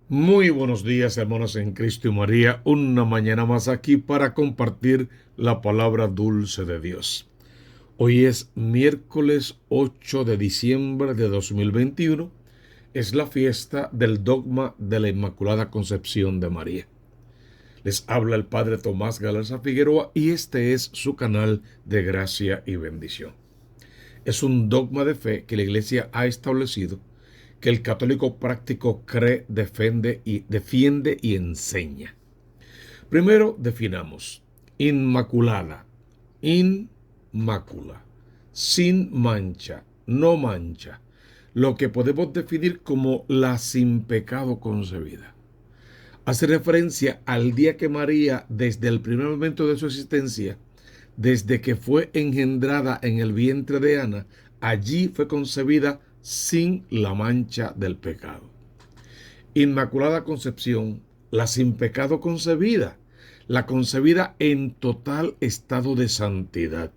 Muy buenos días, hermanos en Cristo y María. Una mañana más aquí para compartir la palabra dulce de Dios. Hoy es miércoles 8 de diciembre de 2021. Es la fiesta del dogma de la Inmaculada Concepción de María. Les habla el Padre Tomás Galarza Figueroa y este es su canal de gracia y bendición. Es un dogma de fe que la Iglesia ha establecido, que el católico práctico cree, defiende y enseña. Primero definamos: inmaculada, inmácula, sin mancha, no mancha, lo que podemos definir como la sin pecado concebida. Hace referencia al día que María, desde el primer momento de su existencia, desde que fue engendrada en el vientre de Ana, allí fue concebida sin la mancha del pecado. Inmaculada Concepción, la sin pecado concebida, la concebida en total estado de santidad.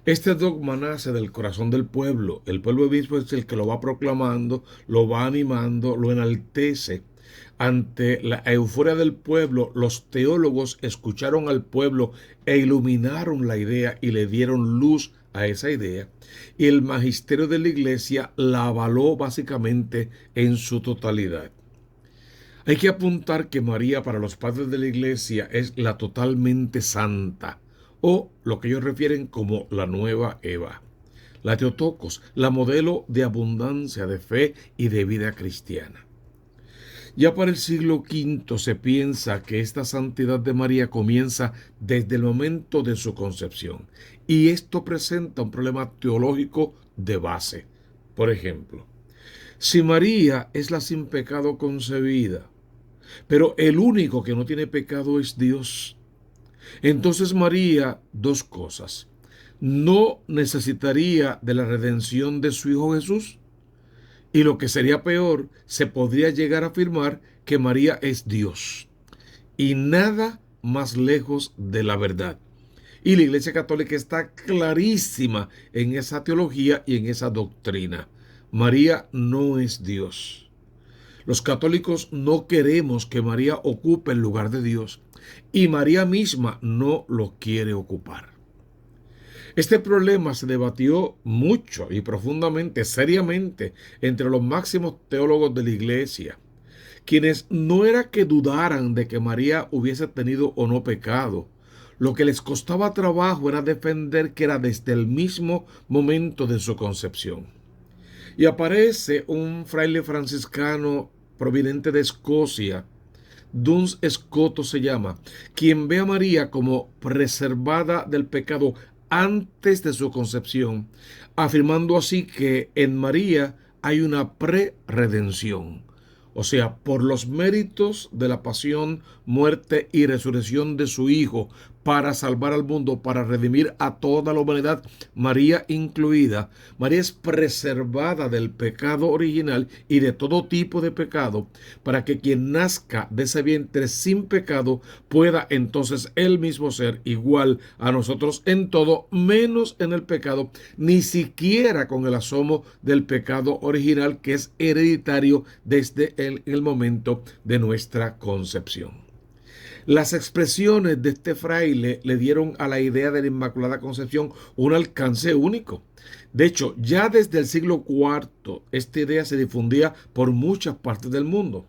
Este dogma nace del corazón del pueblo. El pueblo mismo es el que lo va proclamando, lo va animando, lo enaltece. Ante la euforia del pueblo, los teólogos escucharon al pueblo e iluminaron la idea y le dieron luz a esa idea. Y el magisterio de la Iglesia la avaló básicamente en su totalidad. Hay que apuntar que María, para los padres de la Iglesia, es la totalmente santa, o lo que ellos refieren como la nueva Eva. La Teotocos, la modelo de abundancia, de fe y de vida cristiana. Ya para el siglo V se piensa que esta santidad de María comienza desde el momento de su concepción, y esto presenta un problema teológico de base. Por ejemplo, si María es la sin pecado concebida, pero el único que no tiene pecado es Dios, entonces María, dos cosas: no necesitaría de la redención de su Hijo Jesús, y lo que sería peor, se podría llegar a afirmar que María es Dios, y nada más lejos de la verdad. Y la Iglesia Católica está clarísima en esa teología y en esa doctrina. María no es Dios. Los católicos no queremos que María ocupe el lugar de Dios, y María misma no lo quiere ocupar. Este problema se debatió mucho y profundamente, seriamente, entre los máximos teólogos de la Iglesia, quienes no era que dudaran de que María hubiese tenido o no pecado. Lo que les costaba trabajo era defender que era desde el mismo momento de su concepción. Y aparece un fraile franciscano proveniente de Escocia, Duns Scoto se llama, quien ve a María como preservada del pecado antes de su concepción, afirmando así que en María hay una pre-redención. O sea, por los méritos de la pasión, muerte y resurrección de su Hijo, para salvar al mundo, para redimir a toda la humanidad, María incluida. María es preservada del pecado original y de todo tipo de pecado, para que quien nazca de ese vientre sin pecado pueda entonces él mismo ser igual a nosotros en todo, menos en el pecado, ni siquiera con el asomo del pecado original, que es hereditario desde el momento de nuestra concepción. Las expresiones de este fraile le dieron a la idea de la Inmaculada Concepción un alcance único. De hecho, ya desde el siglo IV, esta idea se difundía por muchas partes del mundo.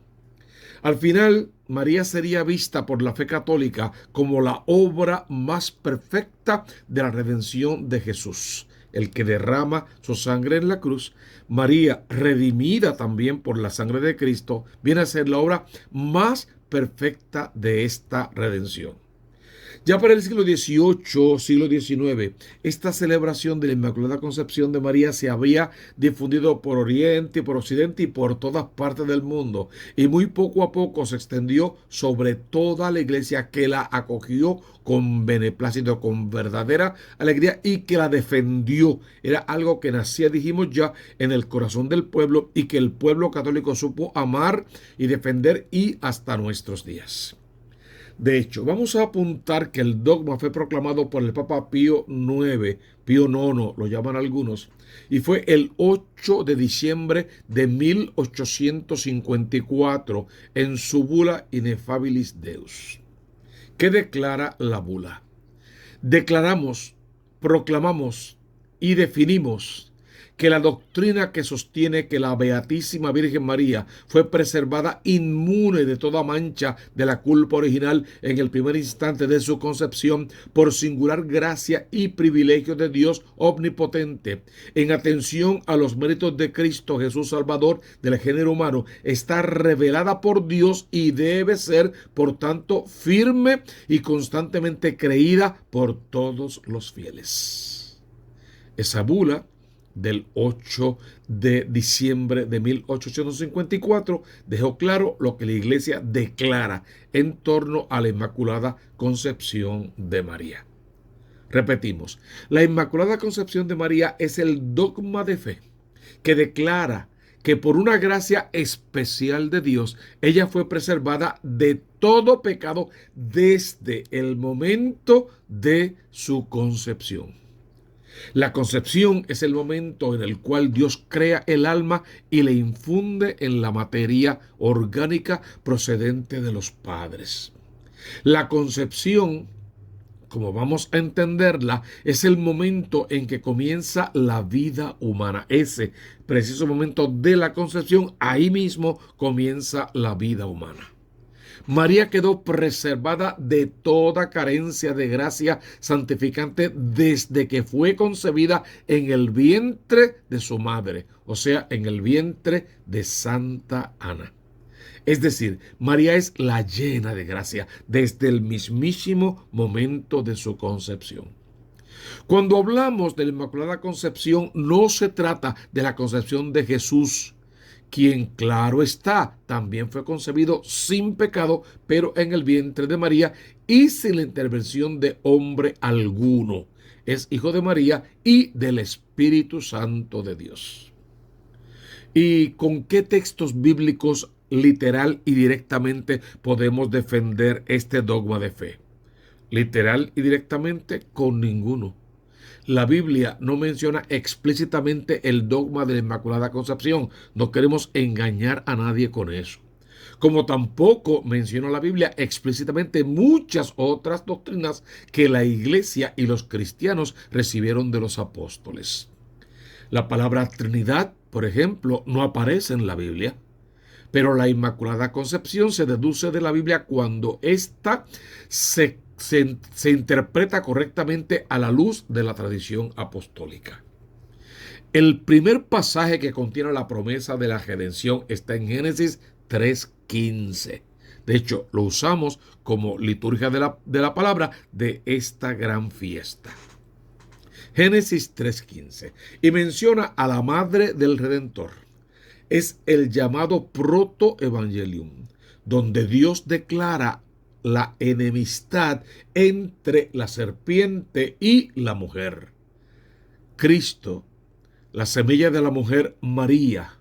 Al final, María sería vista por la fe católica como la obra más perfecta de la redención de Jesús, el que derrama su sangre en la cruz. María, redimida también por la sangre de Cristo, viene a ser la obra más perfecta de esta redención. Ya para el siglo XVIII, siglo XIX, esta celebración de la Inmaculada Concepción de María se había difundido por Oriente, por Occidente y por todas partes del mundo. Y muy poco a poco se extendió sobre toda la Iglesia, que la acogió con beneplácito, con verdadera alegría, y que la defendió. Era algo que nacía, dijimos ya, en el corazón del pueblo, y que el pueblo católico supo amar y defender y hasta nuestros días. De hecho, vamos a apuntar que el dogma fue proclamado por el Papa Pío IX, lo llaman algunos, y fue el 8 de diciembre de 1854 en su bula Ineffabilis Deus. ¿Qué declara la bula? Declaramos, proclamamos y definimos que la doctrina que sostiene que la Beatísima Virgen María fue preservada inmune de toda mancha de la culpa original en el primer instante de su concepción por singular gracia y privilegio de Dios omnipotente, en atención a los méritos de Cristo Jesús Salvador del género humano, está revelada por Dios y debe ser, por tanto, firme y constantemente creída por todos los fieles. Esa bula del 8 de diciembre de 1854 dejó claro lo que la Iglesia declara en torno a la Inmaculada Concepción de María. Repetimos, la Inmaculada Concepción de María es el dogma de fe que declara que por una gracia especial de Dios, ella fue preservada de todo pecado desde el momento de su concepción. La concepción es el momento en el cual Dios crea el alma y le infunde en la materia orgánica procedente de los padres. La concepción, como vamos a entenderla, es el momento en que comienza la vida humana. Ese preciso momento de la concepción, ahí mismo comienza la vida humana. María quedó preservada de toda carencia de gracia santificante desde que fue concebida en el vientre de su madre, o sea, en el vientre de Santa Ana. Es decir, María es la llena de gracia desde el mismísimo momento de su concepción. Cuando hablamos de la Inmaculada Concepción, no se trata de la concepción de Jesús, quien, claro está, también fue concebido sin pecado, pero en el vientre de María y sin la intervención de hombre alguno. Es hijo de María y del Espíritu Santo de Dios. ¿Y con qué textos bíblicos literal y directamente podemos defender este dogma de fe? Literal y directamente, con ninguno. La Biblia no menciona explícitamente el dogma de la Inmaculada Concepción. No queremos engañar a nadie con eso. Como tampoco menciona la Biblia explícitamente muchas otras doctrinas que la Iglesia y los cristianos recibieron de los apóstoles. La palabra Trinidad, por ejemplo, no aparece en la Biblia. Pero la Inmaculada Concepción se deduce de la Biblia cuando ésta se interpreta correctamente a la luz de la tradición apostólica. El primer pasaje que contiene la promesa de la redención está en Génesis 3:15. De hecho, lo usamos como liturgia de la palabra de esta gran fiesta. Génesis 3:15. Y menciona a la madre del Redentor. Es el llamado protoevangelium, donde Dios declara la enemistad entre la serpiente y la mujer. Cristo, la semilla de la mujer María,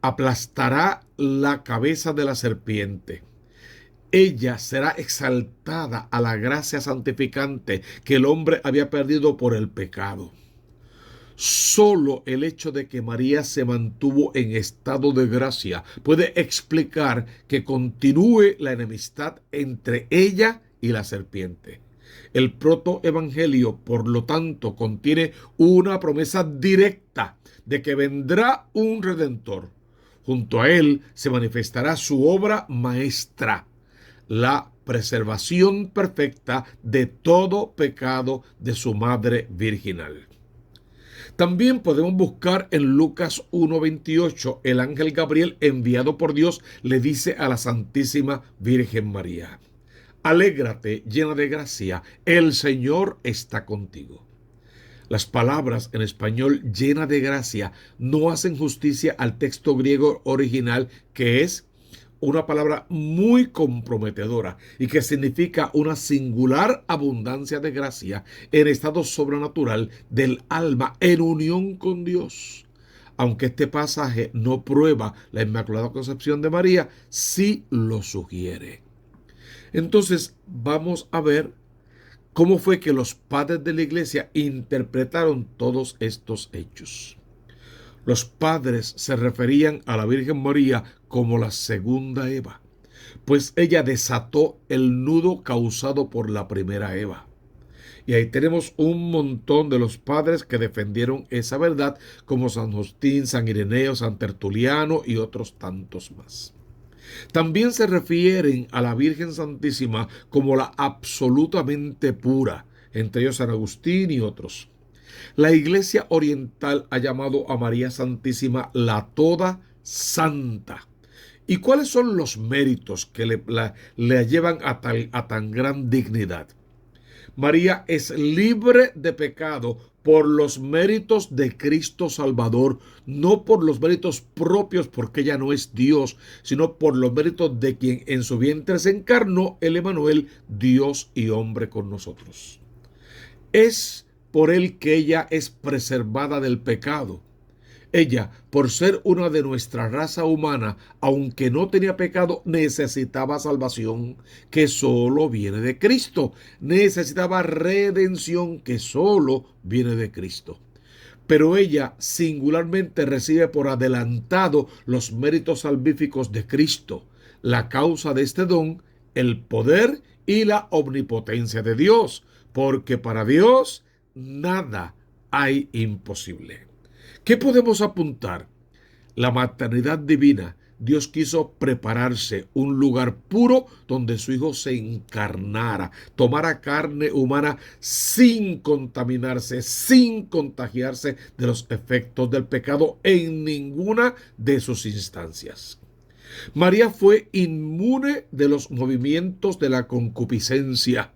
aplastará la cabeza de la serpiente. Ella será exaltada a la gracia santificante que el hombre había perdido por el pecado. Solo el hecho de que María se mantuvo en estado de gracia puede explicar que continúe la enemistad entre ella y la serpiente. El protoevangelio, por lo tanto, contiene una promesa directa de que vendrá un redentor. Junto a él se manifestará su obra maestra, la preservación perfecta de todo pecado de su madre virginal. También podemos buscar en Lucas 1:28, el ángel Gabriel, enviado por Dios, le dice a la Santísima Virgen María: alégrate, llena de gracia, el Señor está contigo. Las palabras en español llena de gracia no hacen justicia al texto griego original, que es una palabra muy comprometedora y que significa una singular abundancia de gracia en estado sobrenatural del alma en unión con Dios. Aunque este pasaje no prueba la Inmaculada Concepción de María, sí lo sugiere. Entonces vamos a ver cómo fue que los padres de la iglesia interpretaron todos estos hechos. Los padres se referían a la Virgen María como la segunda Eva, pues ella desató el nudo causado por la primera Eva. Y ahí tenemos un montón de los padres que defendieron esa verdad, como San Justín, San Ireneo, San Tertuliano y otros tantos más. También se refieren a la Virgen Santísima como la absolutamente pura, entre ellos San Agustín y otros. La Iglesia Oriental ha llamado a María Santísima la Toda Santa. ¿Y cuáles son los méritos que le llevan a tan gran dignidad? María es libre de pecado por los méritos de Cristo Salvador, no por los méritos propios, porque ella no es Dios, sino por los méritos de quien en su vientre se encarnó, el Emmanuel, Dios y hombre con nosotros. Es por él que ella es preservada del pecado. Ella, por ser una de nuestra raza humana, aunque no tenía pecado, necesitaba salvación que solo viene de Cristo. Necesitaba redención que solo viene de Cristo. Pero ella singularmente recibe por adelantado los méritos salvíficos de Cristo, la causa de este don, el poder y la omnipotencia de Dios, porque para Dios nada hay imposible. ¿Qué podemos apuntar? La maternidad divina. Dios quiso prepararse un lugar puro donde su Hijo se encarnara, tomara carne humana sin contaminarse, sin contagiarse de los efectos del pecado en ninguna de sus instancias. María fue inmune de los movimientos de la concupiscencia,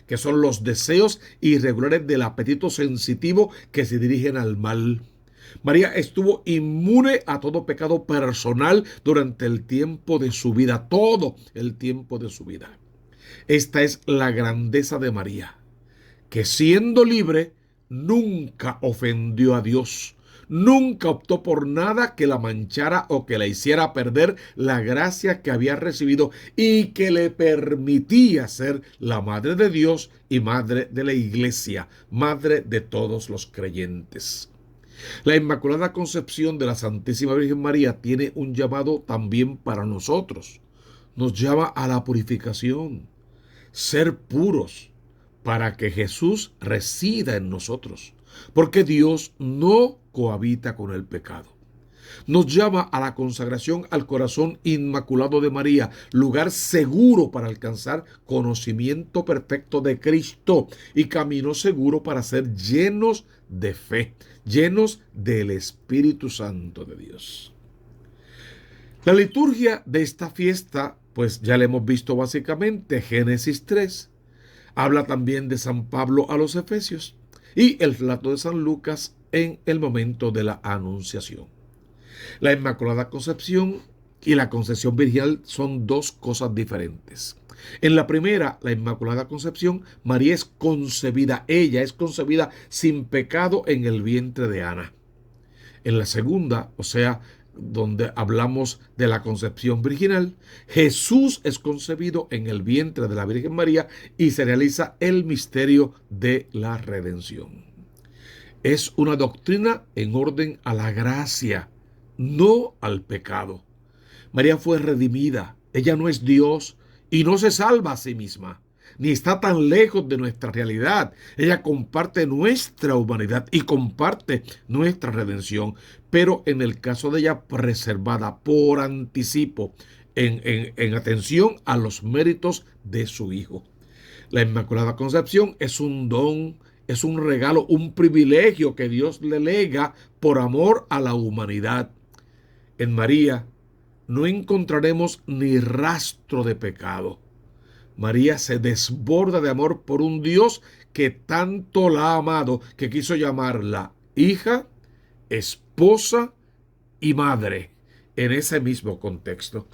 que son los deseos irregulares del apetito sensitivo que se dirigen al mal. María estuvo inmune a todo pecado personal durante el tiempo de su vida, todo el tiempo de su vida. Esta es la grandeza de María, que siendo libre, nunca ofendió a Dios, nunca optó por nada que la manchara o que la hiciera perder la gracia que había recibido y que le permitía ser la madre de Dios y madre de la iglesia, madre de todos los creyentes. La Inmaculada Concepción de la Santísima Virgen María tiene un llamado también para nosotros. Nos llama a la purificación, ser puros, para que Jesús resida en nosotros, porque Dios no cohabita con el pecado. Nos llama a la consagración al corazón inmaculado de María, lugar seguro para alcanzar conocimiento perfecto de Cristo y camino seguro para ser llenos de fe, llenos del Espíritu Santo de Dios. La liturgia de esta fiesta, pues ya la hemos visto básicamente, Génesis 3. Habla también de San Pablo a los Efesios y el relato de San Lucas en el momento de la Anunciación. La Inmaculada Concepción y la concepción virginal son dos cosas diferentes. En la primera, la Inmaculada Concepción, María es concebida, ella es concebida sin pecado en el vientre de Ana. En la segunda, o sea, donde hablamos de la concepción virginal, Jesús es concebido en el vientre de la Virgen María y se realiza el misterio de la redención. Es una doctrina en orden a la gracia, no al pecado. María fue redimida, ella no es Dios y no se salva a sí misma, ni está tan lejos de nuestra realidad. Ella comparte nuestra humanidad y comparte nuestra redención, pero en el caso de ella preservada por anticipo, en atención a los méritos de su Hijo. La Inmaculada Concepción es un don, es un regalo, un privilegio que Dios le lega por amor a la humanidad. En María no encontraremos ni rastro de pecado. María se desborda de amor por un Dios que tanto la ha amado, que quiso llamarla hija, esposa y madre en ese mismo contexto.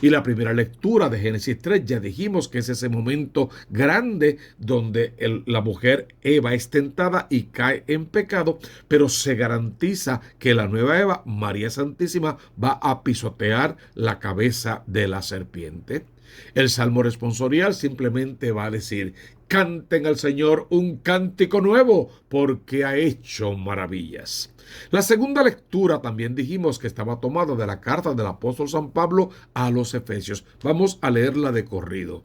Y la primera lectura de Génesis 3, ya dijimos que es ese momento grande donde la mujer Eva es tentada y cae en pecado, pero se garantiza que la nueva Eva, María Santísima, va a pisotear la cabeza de la serpiente. El salmo responsorial simplemente va a decir: canten al Señor un cántico nuevo, porque ha hecho maravillas. La segunda lectura también dijimos que estaba tomada de la carta del apóstol San Pablo a los Efesios. Vamos a leerla de corrido.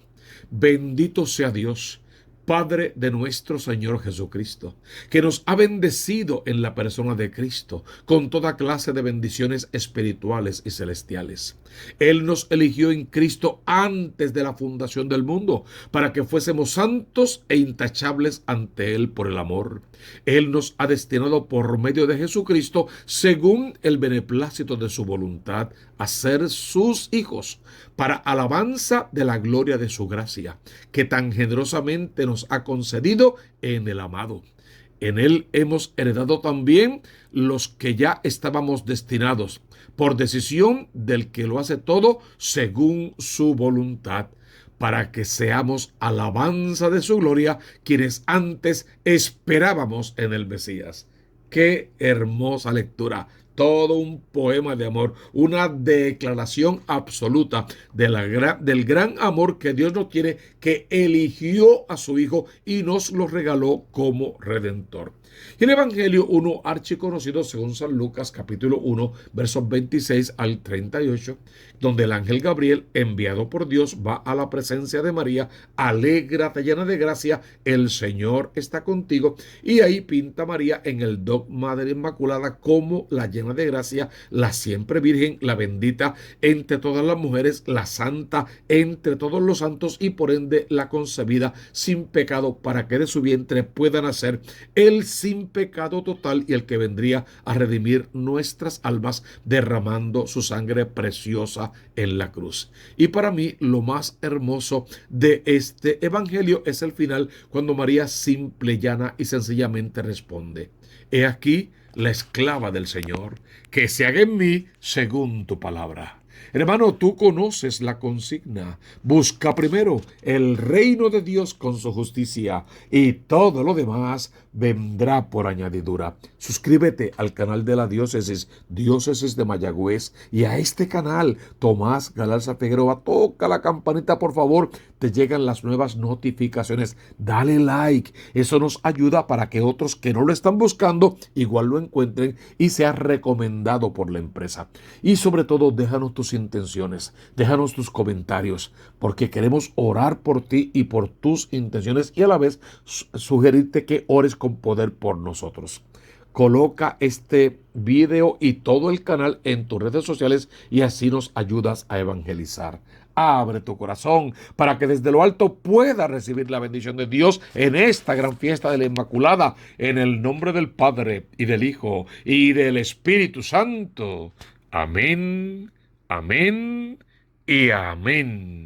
Bendito sea Dios, Padre de nuestro Señor Jesucristo, que nos ha bendecido en la persona de Cristo con toda clase de bendiciones espirituales y celestiales. Él nos eligió en Cristo antes de la fundación del mundo, para que fuésemos santos e intachables ante Él por el amor. Él nos ha destinado por medio de Jesucristo, según el beneplácito de su voluntad, a ser sus hijos, para alabanza de la gloria de su gracia, que tan generosamente nos ha concedido en el amado. En Él hemos heredado también los que ya estábamos destinados, por decisión del que lo hace todo según su voluntad, para que seamos alabanza de su gloria, quienes antes esperábamos en el Mesías. Qué hermosa lectura. Todo un poema de amor, una declaración absoluta del gran amor que Dios nos tiene, que eligió a su Hijo y nos lo regaló como Redentor. Y el Evangelio, uno archiconocido según San Lucas, capítulo 1, versos 26 al 38, donde el ángel Gabriel, enviado por Dios, va a la presencia de María: alégrate llena de gracia, el Señor está contigo. Y ahí pinta María en el dogma de la Inmaculada como la llena de gracia, la siempre virgen, la bendita entre todas las mujeres, la santa entre todos los santos, y por ende la concebida sin pecado, para que de su vientre pueda nacer el sin pecado total y el que vendría a redimir nuestras almas derramando su sangre preciosa en la cruz. Y para mí lo más hermoso de este evangelio es el final, cuando María simple, llana y sencillamente responde: he aquí la esclava del Señor, que se haga en mí según tu palabra. Hermano, tú conoces la consigna: busca primero el reino de Dios con su justicia, y todo lo demás vendrá por añadidura. Suscríbete al canal de la Diócesis de Mayagüez, y a este canal, Tomás Galarza Figueroa. Toca la campanita, por favor, te llegan las nuevas notificaciones. Dale like, eso nos ayuda para que otros que no lo están buscando igual lo encuentren y sea recomendado por la empresa. Y sobre todo, déjanos tus intenciones, déjanos tus comentarios, porque queremos orar por ti y por tus intenciones, y a la vez sugerirte que ores con poder por nosotros. Coloca este video y todo el canal en tus redes sociales, y así nos ayudas a evangelizar. Abre tu corazón para que desde lo alto puedas recibir la bendición de Dios en esta gran fiesta de la Inmaculada, en el nombre del Padre, y del Hijo, y del Espíritu Santo. Amén, amén y amén.